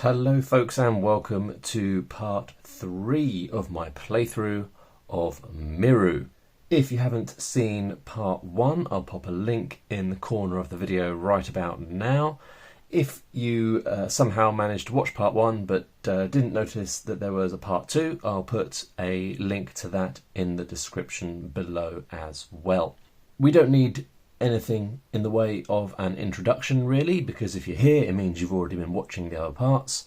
Hello folks and welcome to part 3 of my playthrough of Miru. If you haven't seen part 1, I'll pop a link in the corner of the video right about now. If you somehow managed to watch part 1 but didn't notice that there was a part 2, I'll put a link to that in the description below as well. We don't need anything in the way of an introduction really, because if you're here it means you've already been watching the other parts.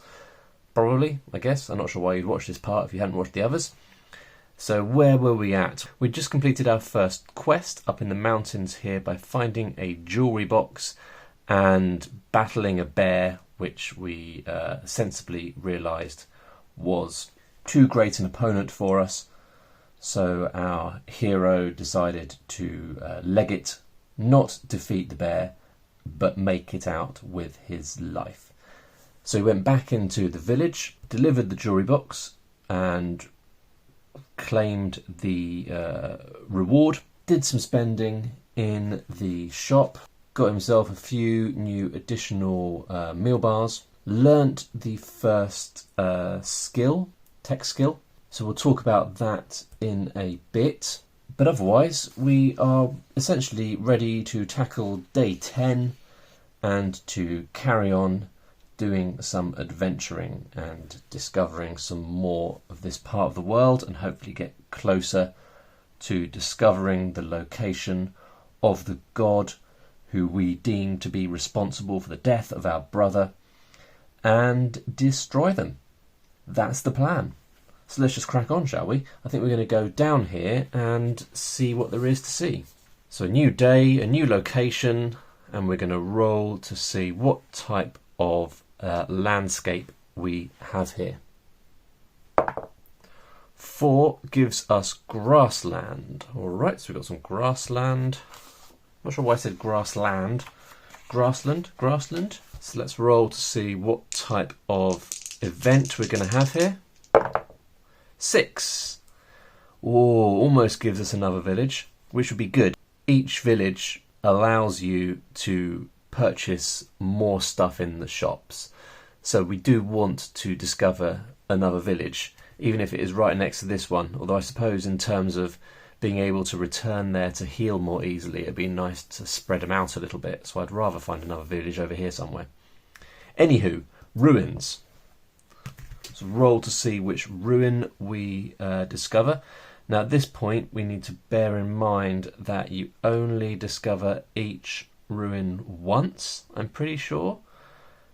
Probably, I guess. I'm not sure why you'd watch this part if you hadn't watched the others. So where were we at? We'd just completed our first quest up in the mountains here by finding a jewellery box and battling a bear, which we sensibly realised was too great an opponent for us. So our hero decided to leg it, not defeat the bear, but make it out with his life. So he went back into the village, delivered the jewellery box and claimed the reward, did some spending in the shop, got himself a few new additional meal bars, learnt the first tech skill, so we'll talk about that in a bit. But otherwise, we are essentially ready to tackle day 10 and to carry on doing some adventuring and discovering some more of this part of the world, and hopefully get closer to discovering the location of the god who we deem to be responsible for the death of our brother, and destroy them. That's the plan. So let's just crack on, shall we? I think we're going to go down here and see what there is to see. So a new day, a new location, and we're going to roll to see what type of landscape we have here. 4 gives us grassland. Alright, so we've got some grassland. Not sure why I said grassland. Grassland. So let's roll to see what type of event we're going to have here. 6. Oh, almost gives us another village, which would be good. Each village allows you to purchase more stuff in the shops. So we do want to discover another village, even if it is right next to this one. Although I suppose in terms of being able to return there to heal more easily, it'd be nice to spread them out a little bit. So I'd rather find another village over here somewhere. Anywho, ruins. So roll to see which ruin we discover. Now at this point we need to bear in mind that you only discover each ruin once, I'm pretty sure.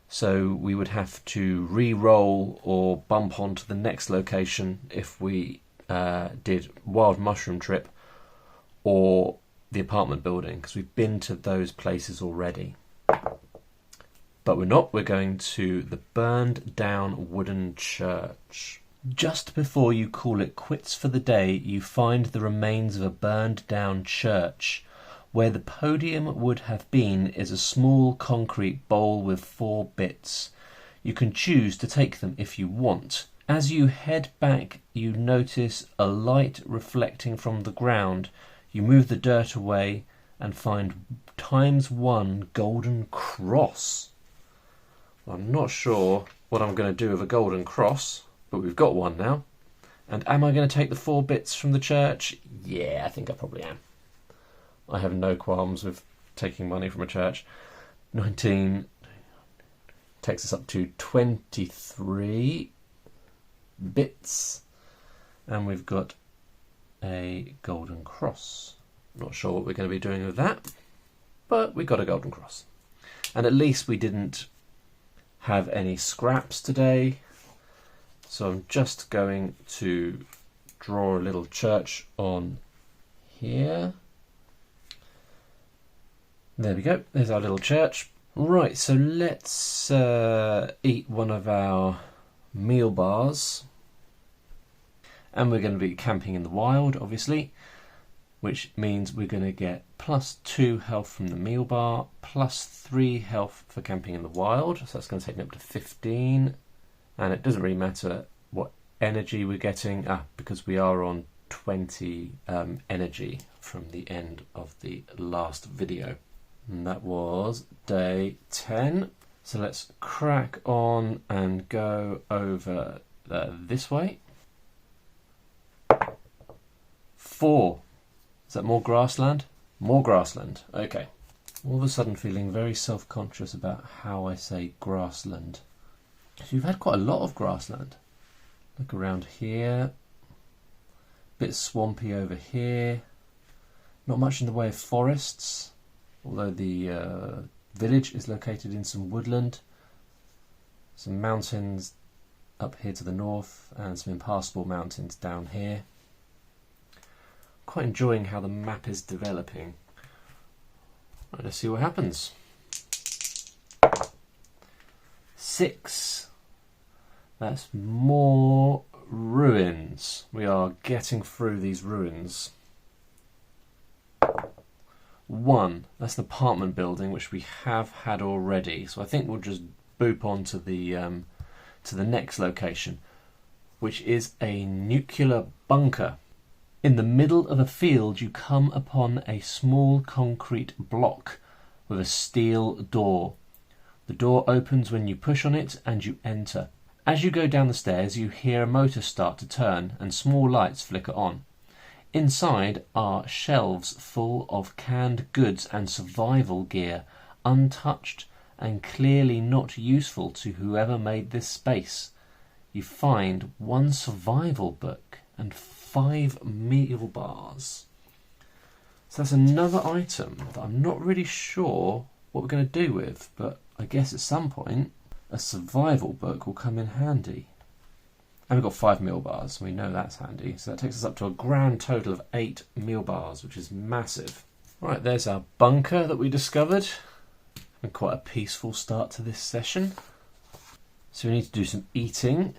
So we would have to re-roll or bump onto the next location if we did Wild Mushroom Trip or the apartment building, because we've been to those places already. But we're not. We're going to the burned down wooden church. Just before you call it quits for the day, you find the remains of a burned down church. Where the podium would have been is a small concrete bowl with 4 bits. You can choose to take them if you want. As you head back, you notice a light reflecting from the ground. You move the dirt away and find ×1 golden cross. I'm not sure what I'm going to do with a golden cross, but we've got one now. And am I going to take the 4 bits from the church? Yeah, I think I probably am. I have no qualms with taking money from a church. 19 takes us up to 23 bits. And we've got a golden cross. Not sure what we're going to be doing with that, but we got a golden cross. And at least we didn't have any scraps today, so I'm just going to draw a little church on here. There we go, there's our little church. Right, so let's eat one of our meal bars, and we're going to be camping in the wild, obviously, which means we're going to get +2 health from the meal bar, +3 health for camping in the wild. So that's going to take me up to 15. And it doesn't really matter what energy we're getting, because we are on 20 energy from the end of the last video. And that was day 10. So let's crack on and go over this way. 4. Is that more grassland? More grassland. Okay. All of a sudden feeling very self-conscious about how I say grassland. So you've had quite a lot of grassland. Look around here. Bit swampy over here. Not much in the way of forests, although the village is located in some woodland. Some mountains up here to the north and some impassable mountains down here. Quite enjoying how the map is developing. Right, let's see what happens. 6. That's more ruins. We are getting through these ruins. 1. That's an apartment building which we have had already. So I think we'll just boop on to the next location, which is a nuclear bunker. In the middle of a field you come upon a small concrete block with a steel door. The door opens when you push on it and you enter. As you go down the stairs you hear a motor start to turn and small lights flicker on. Inside are shelves full of canned goods and survival gear, untouched and clearly not useful to whoever made this space. You find 1 survival book and 5 meal bars. So that's another item that I'm not really sure what we're going to do with, but I guess at some point a survival book will come in handy. And we've got 5 meal bars, we know that's handy. So that takes us up to a grand total of 8 meal bars, which is massive. Right, there's our bunker that we discovered. And quite a peaceful start to this session. So we need to do some eating.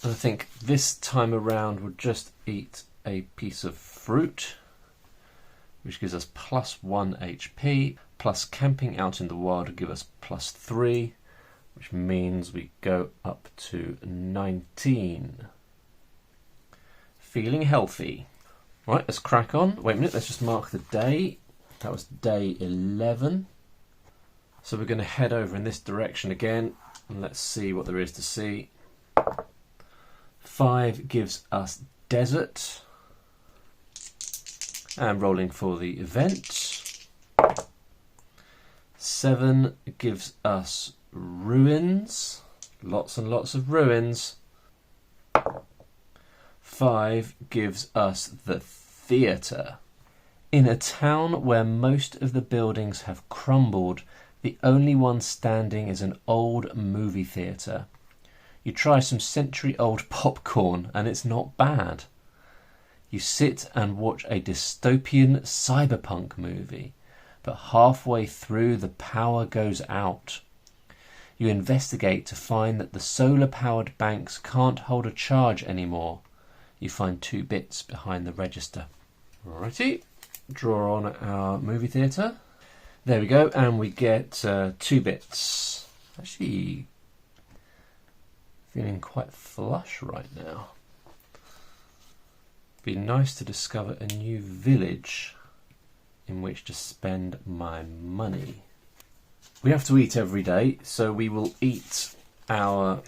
And I think this time around we'll just eat a piece of fruit, which gives us +1 HP, plus camping out in the wild will give us +3, which means we go up to 19. Feeling healthy. Right, let's crack on. Wait a minute, let's just mark the day. That was day 11. So we're going to head over in this direction again, and let's see what there is to see. 5 gives us desert. And rolling for the event. 7 gives us ruins. Lots and lots of ruins. 5 gives us the theatre. In a town where most of the buildings have crumbled, the only one standing is an old movie theatre. You try some century-old popcorn and it's not bad. You sit and watch a dystopian cyberpunk movie, but halfway through the power goes out. You investigate to find that the solar-powered banks can't hold a charge anymore. You find 2 bits behind the register. Alrighty, draw on our movie theatre. There we go, and we get 2 bits. Actually, feeling quite flush right now. Be nice to discover a new village in which to spend my money. We have to eat every day, so we will eat our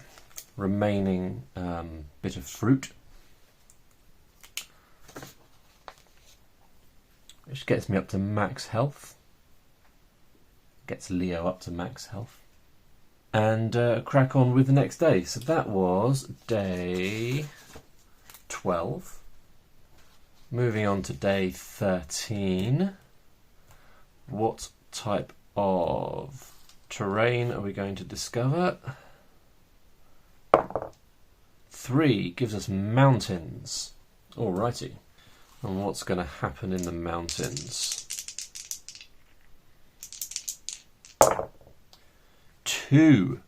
remaining bit of fruit, which gets me up to max health. Gets Leo up to max health. And crack on with the next day. So that was day 12. Moving on to day 13. What type of terrain are we going to discover? 3 gives us mountains. Alrighty. And what's going to happen in the mountains? 2.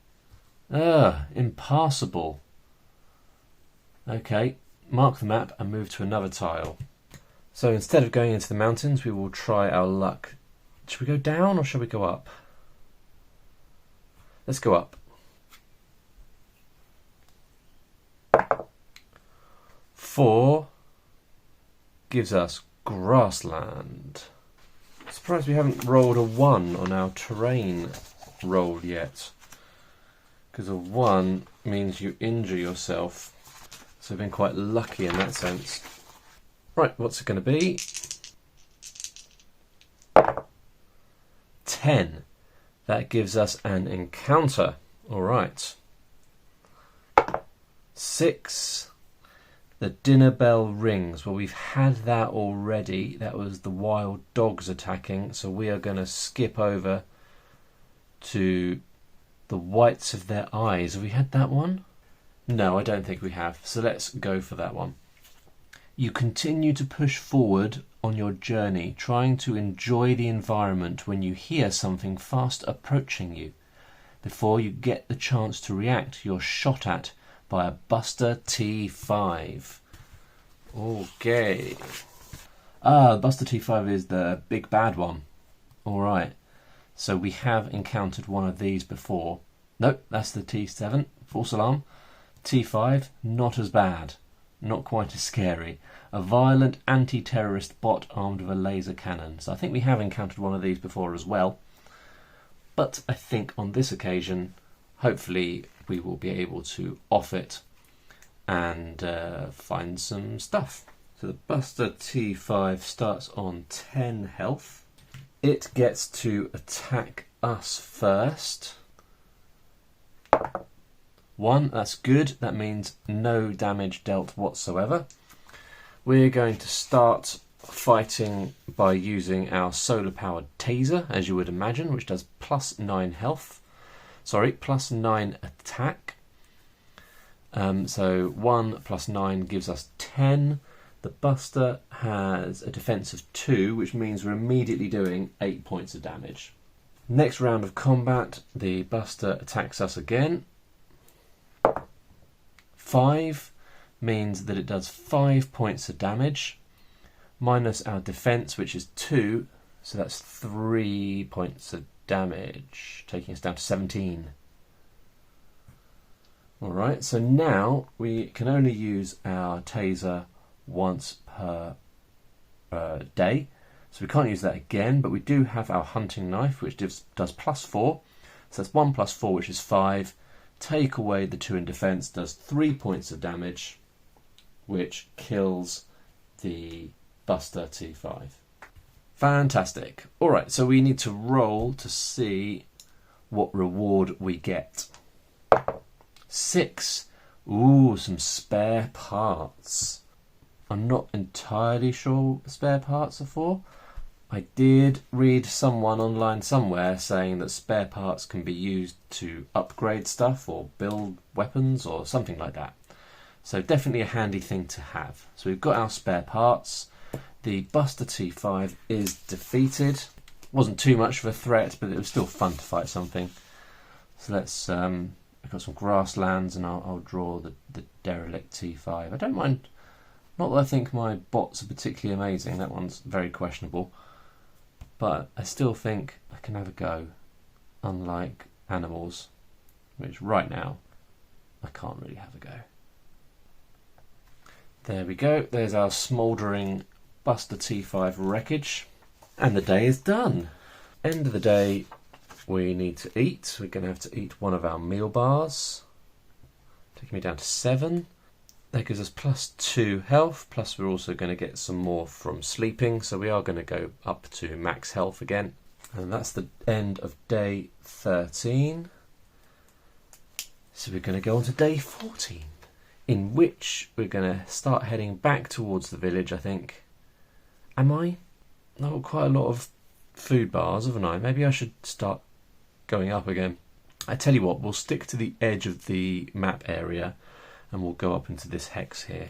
Impassable. Okay, mark the map and move to another tile. So instead of going into the mountains, we will try our luck. Should we go down or should we go up? Let's go up. 4 gives us grassland. Surprised we haven't rolled a 1 on our terrain roll yet. because a 1 means you injure yourself. So we've been quite lucky in that sense. Right, what's it going to be? 10. That gives us an encounter. All right. 6. The dinner bell rings. Well, we've had that already. That was the wild dogs attacking. So we are going to skip over to the whites of their eyes. Have we had that one? No, I don't think we have. So let's go for that one. You continue to push forward on your journey, trying to enjoy the environment when you hear something fast approaching you. Before you get the chance to react, you're shot at by a Buster T5. Okay. Buster T5 is the big bad one. Alright. So we have encountered one of these before. Nope, that's the T7. False alarm. T5, not as bad. Not quite as scary. A violent anti-terrorist bot armed with a laser cannon. So I think we have encountered one of these before as well. But I think on this occasion, hopefully we will be able to off it and find some stuff. So the Buster T5 starts on 10 health. It gets to attack us first. 1, that's good. That means no damage dealt whatsoever. We're going to start fighting by using our solar-powered taser, as you would imagine, which does plus 9 health. Sorry, plus 9 attack. So 1 plus 9 gives us 10. The Buster has a defense of 2, which means we're immediately doing 8 points of damage. Next round of combat, the Buster attacks us again. 5 means that it does 5 points of damage, minus our defense, which is 2, so that's 3 points of damage, taking us down to 17. Alright, so now we can only use our taser once per day, so we can't use that again, but we do have our hunting knife, which does plus 4, so that's 1 plus 4, which is 5. Take away the 2 in defense, does 3 points of damage, which kills the Buster T5. Fantastic. Alright, so we need to roll to see what reward we get. 6. Ooh, some spare parts. I'm not entirely sure what spare parts are for. I did read someone online somewhere saying that spare parts can be used to upgrade stuff or build weapons or something like that. So definitely a handy thing to have. So we've got our spare parts. The Buster T5 is defeated. Wasn't too much of a threat, but it was still fun to fight something. So let's, I've got some grasslands and I'll draw the derelict T5. I don't mind, not that I think my bots are particularly amazing, that one's very questionable. But I still think I can have a go, unlike animals, which right now I can't really have a go. There we go, there's our smouldering Buster T5 wreckage. And the day is done. End of the day, we need to eat. We're going to have to eat one of our meal bars. Taking me down to 7. That gives us plus 2 health, plus we're also going to get some more from sleeping, so we are going to go up to max health again. And that's the end of day 13. So we're going to go on to day 14, in which we're going to start heading back towards the village, I think. Am I? I've got quite a lot of food bars, haven't I? Maybe I should start going up again. I tell you what, we'll stick to the edge of the map area and we'll go up into this hex here.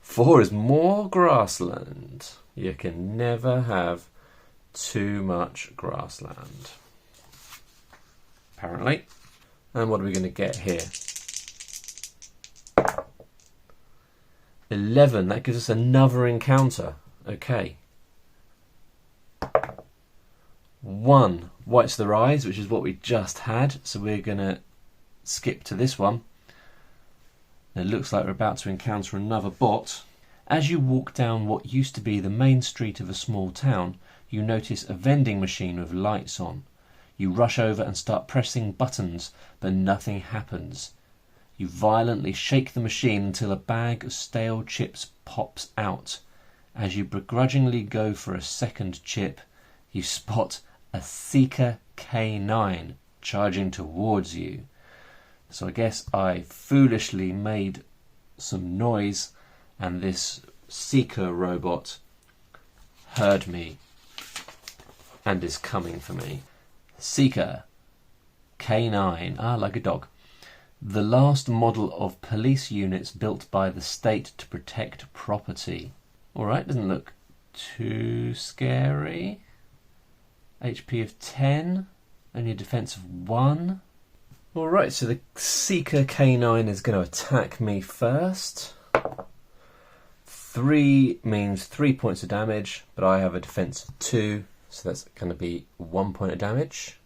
4 is more grassland. You can never have too much grassland, apparently. And what are we going to get here? 11, that gives us another encounter. Okay. 1, whites their eyes, which is what we just had, so we're going to skip to this one. It looks like we're about to encounter another bot. As you walk down what used to be the main street of a small town, you notice a vending machine with lights on. You rush over and start pressing buttons, but nothing happens. You violently shake the machine until a bag of stale chips pops out. As you begrudgingly go for a second chip, you spot a Seeker K9 charging towards you. So I guess I foolishly made some noise and this Seeker robot heard me and is coming for me. Seeker K9, like a dog. The last model of police units built by the state to protect property. Alright, doesn't look too scary. HP of 10, only a defense of 1. Alright, so the Seeker K9 is going to attack me first. 3 means 3 points of damage, but I have a defense of 2, so that's going to be 1 point of damage.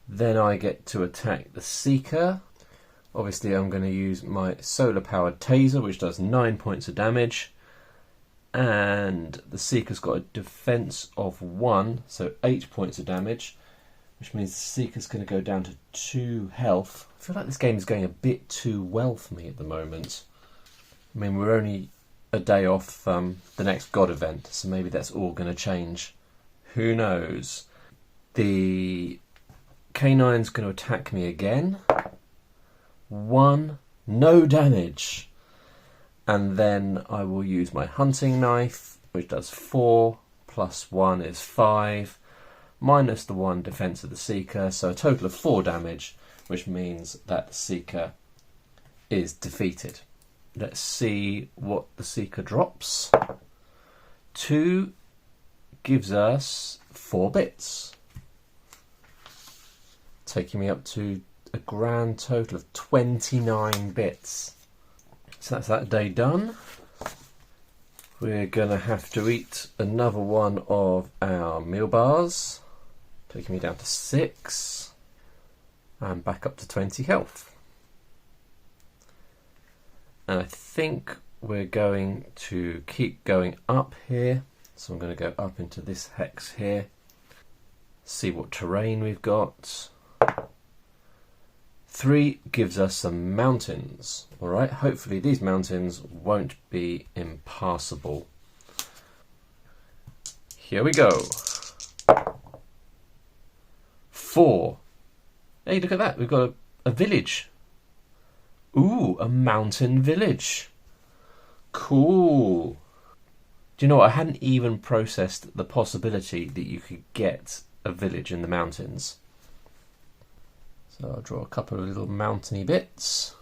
Then I get to attack the Seeker. Obviously I'm going to use my solar powered taser, which does 9 points of damage. And the Seeker's got a defense of 1, so 8 points of damage, which means the Seeker's going to go down to 2 health. I feel like this game is going a bit too well for me at the moment. I mean, we're only a day off the next God event, so maybe that's all going to change. Who knows? The K9's going to attack me again. 1, no damage. And then I will use my hunting knife, which does 4, plus 1 is 5, minus the 1 defense of the Seeker, so a total of 4 damage, which means that the Seeker is defeated. Let's see what the Seeker drops. 2 gives us 4 bits, taking me up to a grand total of 29 bits. So that's that day done. We're going to have to eat another one of our meal bars, taking me down to 6 and back up to 20 health. And I think we're going to keep going up here. So I'm going to go up into this hex here, see what terrain we've got. 3 gives us some mountains. Alright, hopefully these mountains won't be impassable. Here we go. 4. Hey, look at that, we've got a village. Ooh, a mountain village. Cool. Do you know what? I hadn't even processed the possibility that you could get a village in the mountains. So I'll draw a couple of little mountainy bits,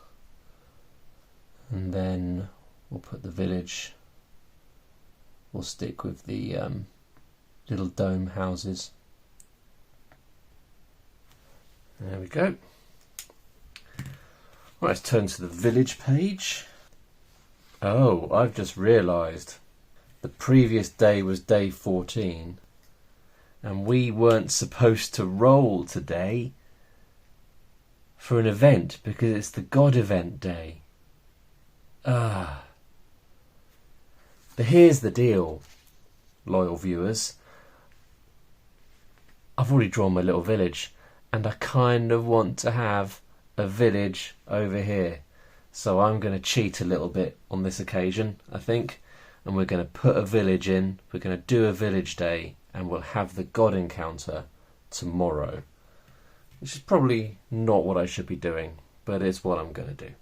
and then we'll put the village. We'll stick with the little dome houses. There we go. Right, let's turn to the village page. Oh, I've just realised the previous day was day 14, and we weren't supposed to roll today for an event because it's the God event day. But here's the deal, loyal viewers. I've already drawn my little village, and I kind of want to have a village over here. So I'm going to cheat a little bit on this occasion, I think, and we're going to put a village in. We're going to do a village day, and we'll have the God encounter tomorrow. Which is probably not what I should be doing, but it's what I'm going to do.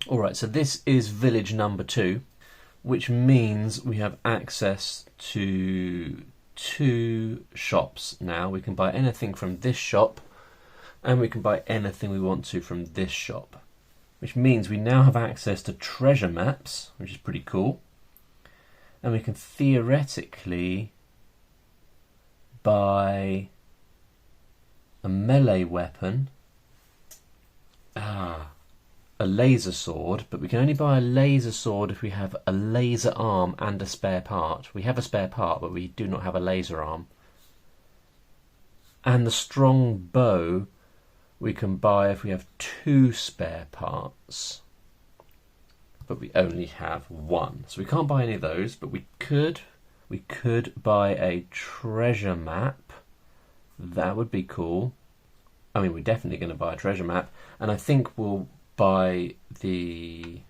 Alright, so this is village number 2, which means we have access to 2 shops now. We can buy anything from this shop, and we can buy anything we want to from this shop. Which means we now have access to treasure maps, which is pretty cool. And we can theoretically buy a melee weapon, a laser sword, but we can only buy a laser sword if we have a laser arm and a spare part. We have a spare part, but we do not have a laser arm. And the strong bow we can buy if we have 2 spare parts, but we only have 1. So we can't buy any of those, but we could buy a treasure map That would be cool. I mean, we're definitely going to buy a treasure map, and I think we'll buy the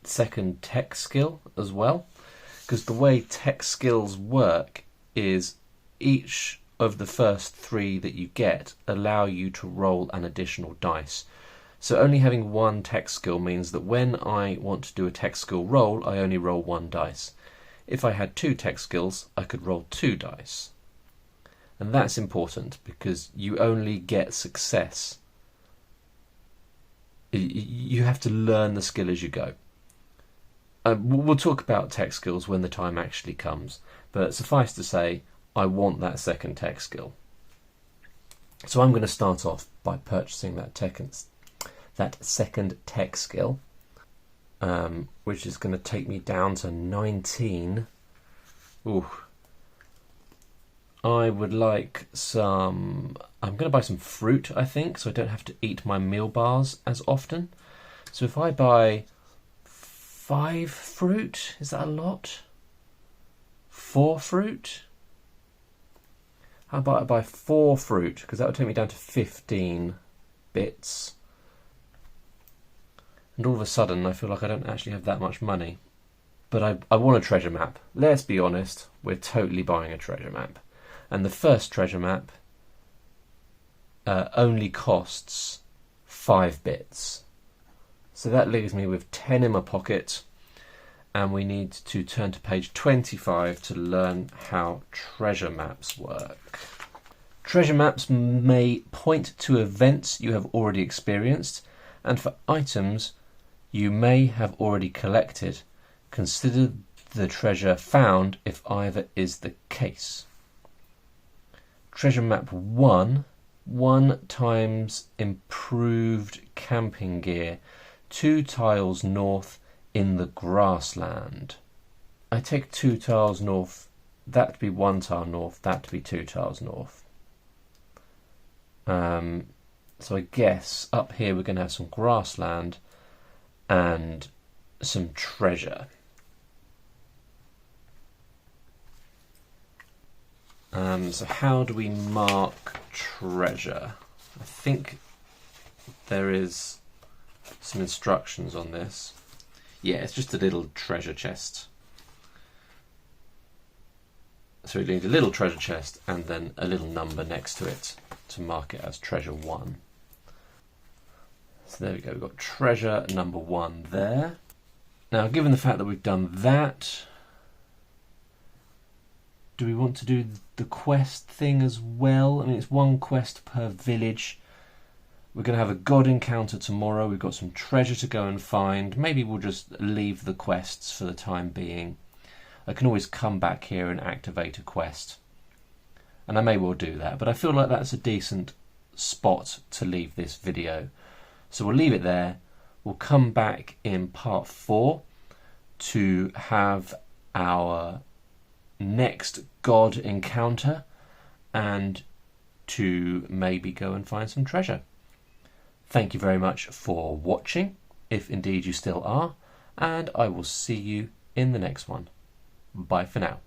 second tech skill as well, because the way tech skills work is each of the first 3 that you get allow you to roll an additional dice. So only having 1 tech skill means that when I want to do a tech skill roll, I only roll 1 dice. If I had 2 tech skills, I could roll 2 dice. And that's important because you only get success. You have to learn the skill as you go. We'll talk about tech skills when the time actually comes, but suffice to say, I want that second tech skill. So I'm going to start off by purchasing that second tech skill, which is going to take me down to 19. Ooh. I would like some... I'm going to buy some fruit, I think, so I don't have to eat my meal bars as often. So if I buy 5 fruit, is that a lot? 4 fruit? How about I buy 4 fruit, because that would take me down to 15 bits. And all of a sudden I feel like I don't actually have that much money. But I want a treasure map. Let's be honest, we're totally buying a treasure map. And the first treasure map only costs 5 bits. So that leaves me with 10 in my pocket, and we need to turn to page 25 to learn how treasure maps work. Treasure maps may point to events you have already experienced, and for items you may have already collected. Consider the treasure found if either is the case. Treasure map 1 times improved camping gear, 2 tiles north in the Grassland. I take 2 tiles north, that to be 1 tile north, that to be 2 tiles north. So I guess up here we're going to have some grassland and some treasure. So how do we mark treasure? I think there is some instructions on this. Yeah, it's just a little treasure chest. So we need a little treasure chest and then a little number next to it to mark it as treasure 1. So there we go, we've got treasure number 1 there. Now, given the fact that we've done that, do we want to do the quest thing as well? I mean, it's 1 quest per village. We're going to have a god encounter tomorrow. We've got some treasure to go and find. Maybe we'll just leave the quests for the time being. I can always come back here and activate a quest. And I may well do that, but I feel like that's a decent spot to leave this video. So we'll leave it there. We'll come back in part 4 to have our next god encounter and to maybe go and find some treasure. Thank you very much for watching, if indeed you still are, and I will see you in the next one. Bye for now.